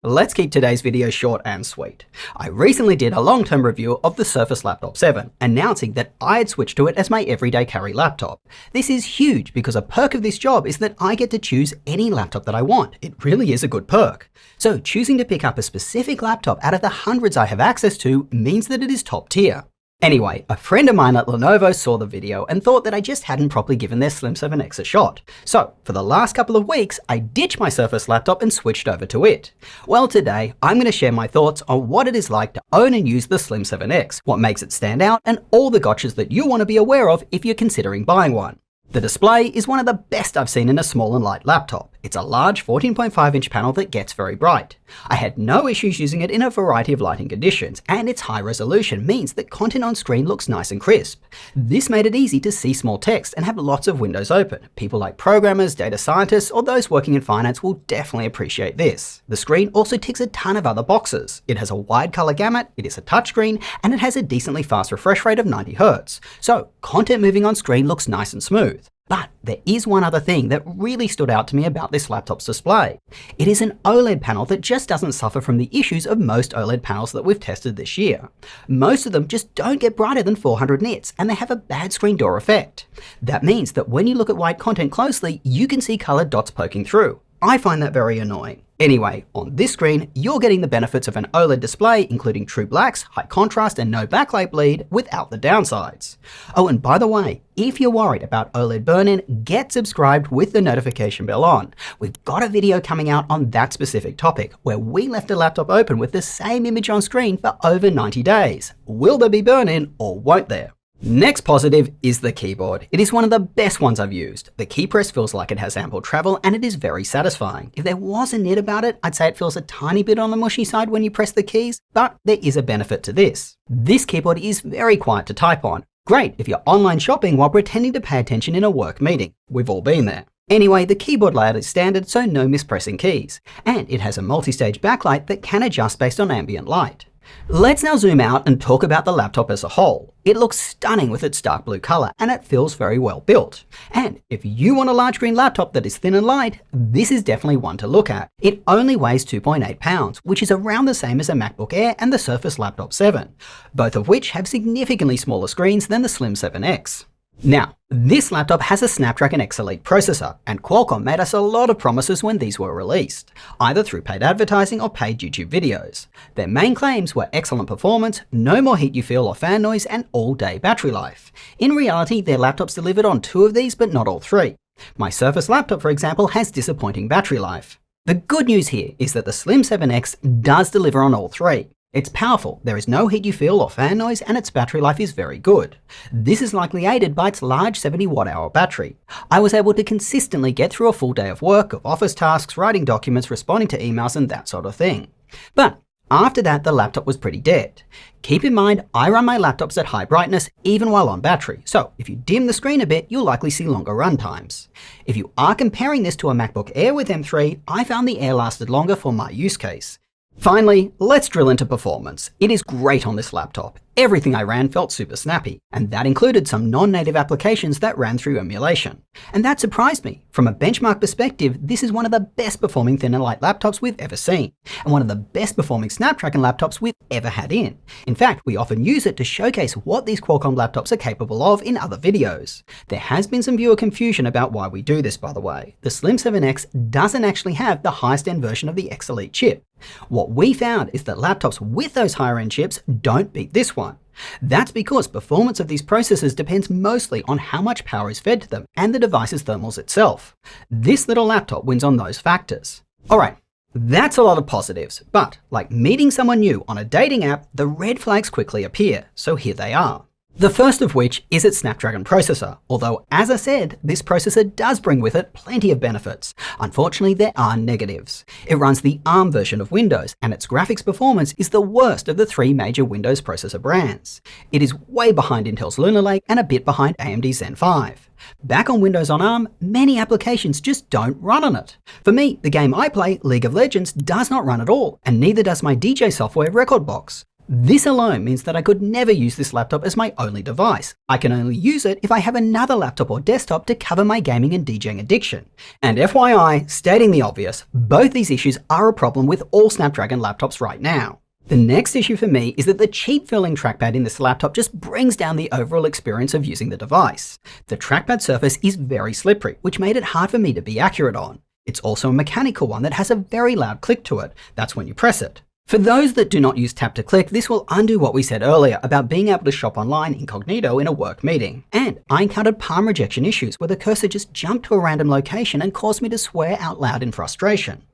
Let's keep today's video short and sweet. I recently did a long-term review of the Surface Laptop 7, announcing that I had switched to it as my everyday carry laptop. This is huge because a perk of this job is that I get to choose any laptop that I want. It really is a good perk. So choosing to pick up a specific laptop out of the hundreds I have access to means that it is top tier. Anyway, a friend of mine at Lenovo saw the video and thought that I just hadn't properly given their Slim 7X a shot. So, for the last couple of weeks, I ditched my Surface laptop and switched over to it. Well, today, I'm going to share my thoughts on what it is like to own and use the Slim 7X, what makes it stand out, and all the gotchas that you'll want to be aware of if you're considering buying one. The display is one of the best I've seen in a small and light laptop. It's a large 14.5-inch panel that gets very bright. I had no issues using it in a variety of lighting conditions, and its high resolution means that content on screen looks nice and crisp. This made it easy to see small text and have lots of windows open. People like programmers, data scientists, or those working in finance will definitely appreciate this. The screen also ticks a ton of other boxes. It has a wide color gamut, it is a touchscreen, and it has a decently fast refresh rate of 90 Hz. So content moving on screen looks nice and smooth. But there is one other thing that really stood out to me about this laptop's display. It is an OLED panel that just doesn't suffer from the issues of most OLED panels that we've tested this year. Most of them just don't get brighter than 400 nits, and they have a bad screen door effect. That means that when you look at white content closely, you can see colored dots poking through. I find that very annoying. Anyway, on this screen, you're getting the benefits of an OLED display, including true blacks, high contrast, and no backlight bleed, without the downsides. Oh, and by the way, if you're worried about OLED burn-in, get subscribed with the notification bell on. We've got a video coming out on that specific topic, where we left a laptop open with the same image on screen for over 90 days. Will there be burn-in, or won't there? Next positive is the keyboard. It is one of the best ones I've used. The key press feels like it has ample travel and it is very satisfying. If there was a nit about it, I'd say it feels a tiny bit on the mushy side when you press the keys, but there is a benefit to this. This keyboard is very quiet to type on. Great if you're online shopping while pretending to pay attention in a work meeting. We've all been there. Anyway, the keyboard layout is standard, so no mispressing keys. And it has a multi-stage backlight that can adjust based on ambient light. Let's now zoom out and talk about the laptop as a whole. It looks stunning with its dark blue color and it feels very well built. And if you want a large screen laptop that is thin and light, this is definitely one to look at. It only weighs 2.8 pounds, which is around the same as a MacBook Air and the Surface Laptop 7, both of which have significantly smaller screens than the Slim 7X. Now, this laptop has a Snapdragon X Elite processor, and Qualcomm made us a lot of promises when these were released, either through paid advertising or paid YouTube videos. Their main claims were excellent performance, no more heat you feel or fan noise, and all-day battery life. In reality, their laptops delivered on 2 of these, but not all 3. My Surface laptop, for example, has disappointing battery life. The good news here is that the Slim 7X does deliver on all 3. It's powerful, there is no heat you feel or fan noise, and its battery life is very good. This is likely aided by its large 70 watt-hour battery. I was able to consistently get through a full day of work, of office tasks, writing documents, responding to emails, and that sort of thing. But after that, the laptop was pretty dead. Keep in mind, I run my laptops at high brightness, even while on battery, so if you dim the screen a bit, you'll likely see longer run times. If you are comparing this to a MacBook Air with M3, I found the Air lasted longer for my use case. Finally, let's drill into performance. It is great on this laptop. Everything I ran felt super snappy, and that included some non-native applications that ran through emulation. And that surprised me. From a benchmark perspective, this is one of the best performing thin and light laptops we've ever seen, and one of the best performing Snapdragon laptops we've ever had in. In fact, we often use it to showcase what these Qualcomm laptops are capable of in other videos. There has been some viewer confusion about why we do this, by the way. The Slim 7X doesn't actually have the highest end version of the X Elite chip. What we found is that laptops with those higher end chips don't beat this one. That's because performance of these processors depends mostly on how much power is fed to them and the device's thermals itself. This little laptop wins on those factors. Alright, that's a lot of positives, but like meeting someone new on a dating app, the red flags quickly appear, so here they are. The first of which is its Snapdragon processor, although as I said, this processor does bring with it plenty of benefits. Unfortunately, there are negatives. It runs the ARM version of Windows, and its graphics performance is the worst of the 3 major Windows processor brands. It is way behind Intel's Lunar Lake and a bit behind AMD's Zen 5. Back on Windows on ARM, many applications just don't run on it. For me, the game I play, League of Legends, does not run at all, and neither does my DJ software Rekordbox. This alone means that I could never use this laptop as my only device. I can only use it if I have another laptop or desktop to cover my gaming and DJing addiction. And FYI, stating the obvious, both these issues are a problem with all Snapdragon laptops right now. The next issue for me is that the cheap feeling trackpad in this laptop just brings down the overall experience of using the device. The trackpad surface is very slippery, which made it hard for me to be accurate on. It's also a mechanical one that has a very loud click to it. That's when you press it. For those that do not use tap to click, this will undo what we said earlier about being able to shop online incognito in a work meeting. And I encountered palm rejection issues where the cursor just jumped to a random location and caused me to swear out loud in frustration.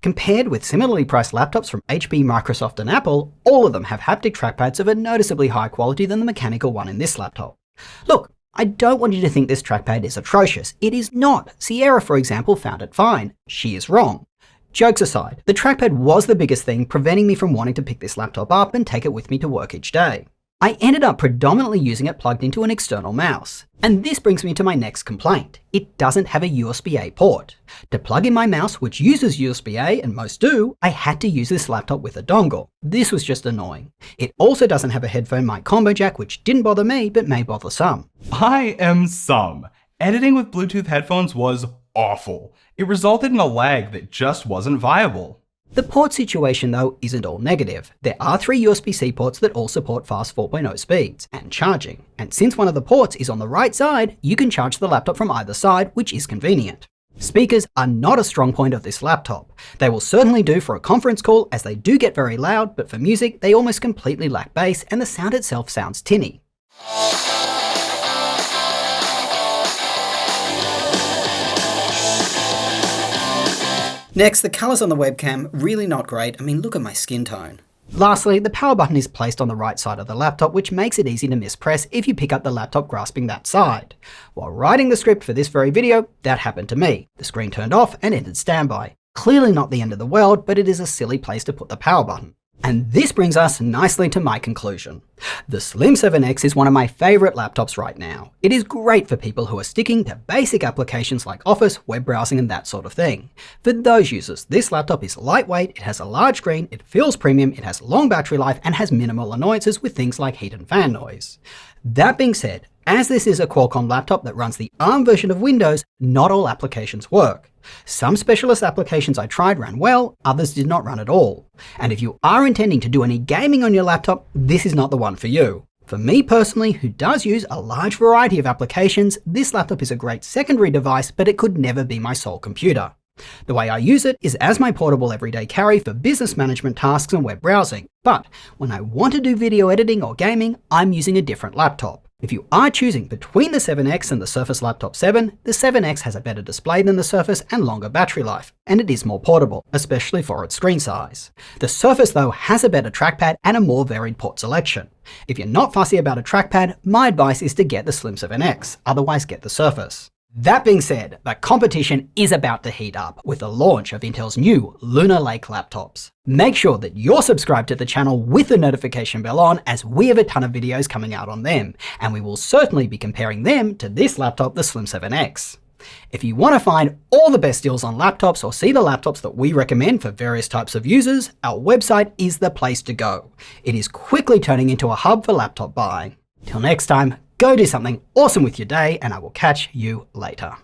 Compared with similarly priced laptops from HP, Microsoft, and Apple, all of them have haptic trackpads of a noticeably higher quality than the mechanical one in this laptop. Look, I don't want you to think this trackpad is atrocious. It is not. Sierra, for example, found it fine. She is wrong. Jokes aside, the trackpad was the biggest thing preventing me from wanting to pick this laptop up and take it with me to work each day. I ended up predominantly using it plugged into an external mouse. And this brings me to my next complaint. It doesn't have a USB-A port. To plug in my mouse, which uses USB-A, and most do, I had to use this laptop with a dongle. This was just annoying. It also doesn't have a headphone mic combo jack, which didn't bother me, but may bother some. I am some. Editing with Bluetooth headphones was awful. It resulted in a lag that just wasn't viable. The port situation though isn't all negative. There are 3 USB-C ports that all support fast 4.0 speeds and charging. And since one of the ports is on the right side, you can charge the laptop from either side, which is convenient. Speakers are not a strong point of this laptop. They will certainly do for a conference call as they do get very loud, but for music they almost completely lack bass and the sound itself sounds tinny. Next, the colours on the webcam, really not great. I mean, look at my skin tone. Lastly, the power button is placed on the right side of the laptop, which makes it easy to mispress if you pick up the laptop grasping that side. While writing the script for this very video, that happened to me. The screen turned off and entered standby. Clearly not the end of the world, but it is a silly place to put the power button. And this brings us nicely to my conclusion. The Slim 7X is one of my favourite laptops right now. It is great for people who are sticking to basic applications like Office, web browsing and that sort of thing. For those users, this laptop is lightweight, it has a large screen, it feels premium, it has long battery life and has minimal annoyances with things like heat and fan noise. That being said, as this is a Qualcomm laptop that runs the ARM version of Windows, not all applications work. Some specialist applications I tried ran well, others did not run at all. And if you are intending to do any gaming on your laptop, this is not the one for you. For me personally, who does use a large variety of applications, this laptop is a great secondary device, but it could never be my sole computer. The way I use it is as my portable everyday carry for business management tasks and web browsing. But when I want to do video editing or gaming, I'm using a different laptop. If you are choosing between the 7X and the Surface Laptop 7, the 7X has a better display than the Surface and longer battery life, and it is more portable, especially for its screen size. The Surface though has a better trackpad and a more varied port selection. If you're not fussy about a trackpad, my advice is to get the Slim 7X, otherwise get the Surface. That being said, the competition is about to heat up with the launch of Intel's new Lunar Lake laptops. Make sure that you're subscribed to the channel with the notification bell on, as we have a ton of videos coming out on them, and we will certainly be comparing them to this laptop, the Slim 7X. If you want to find all the best deals on laptops or see the laptops that we recommend for various types of users, our website is the place to go. It is quickly turning into a hub for laptop buying. Till next time, go do something awesome with your day, and I will catch you later.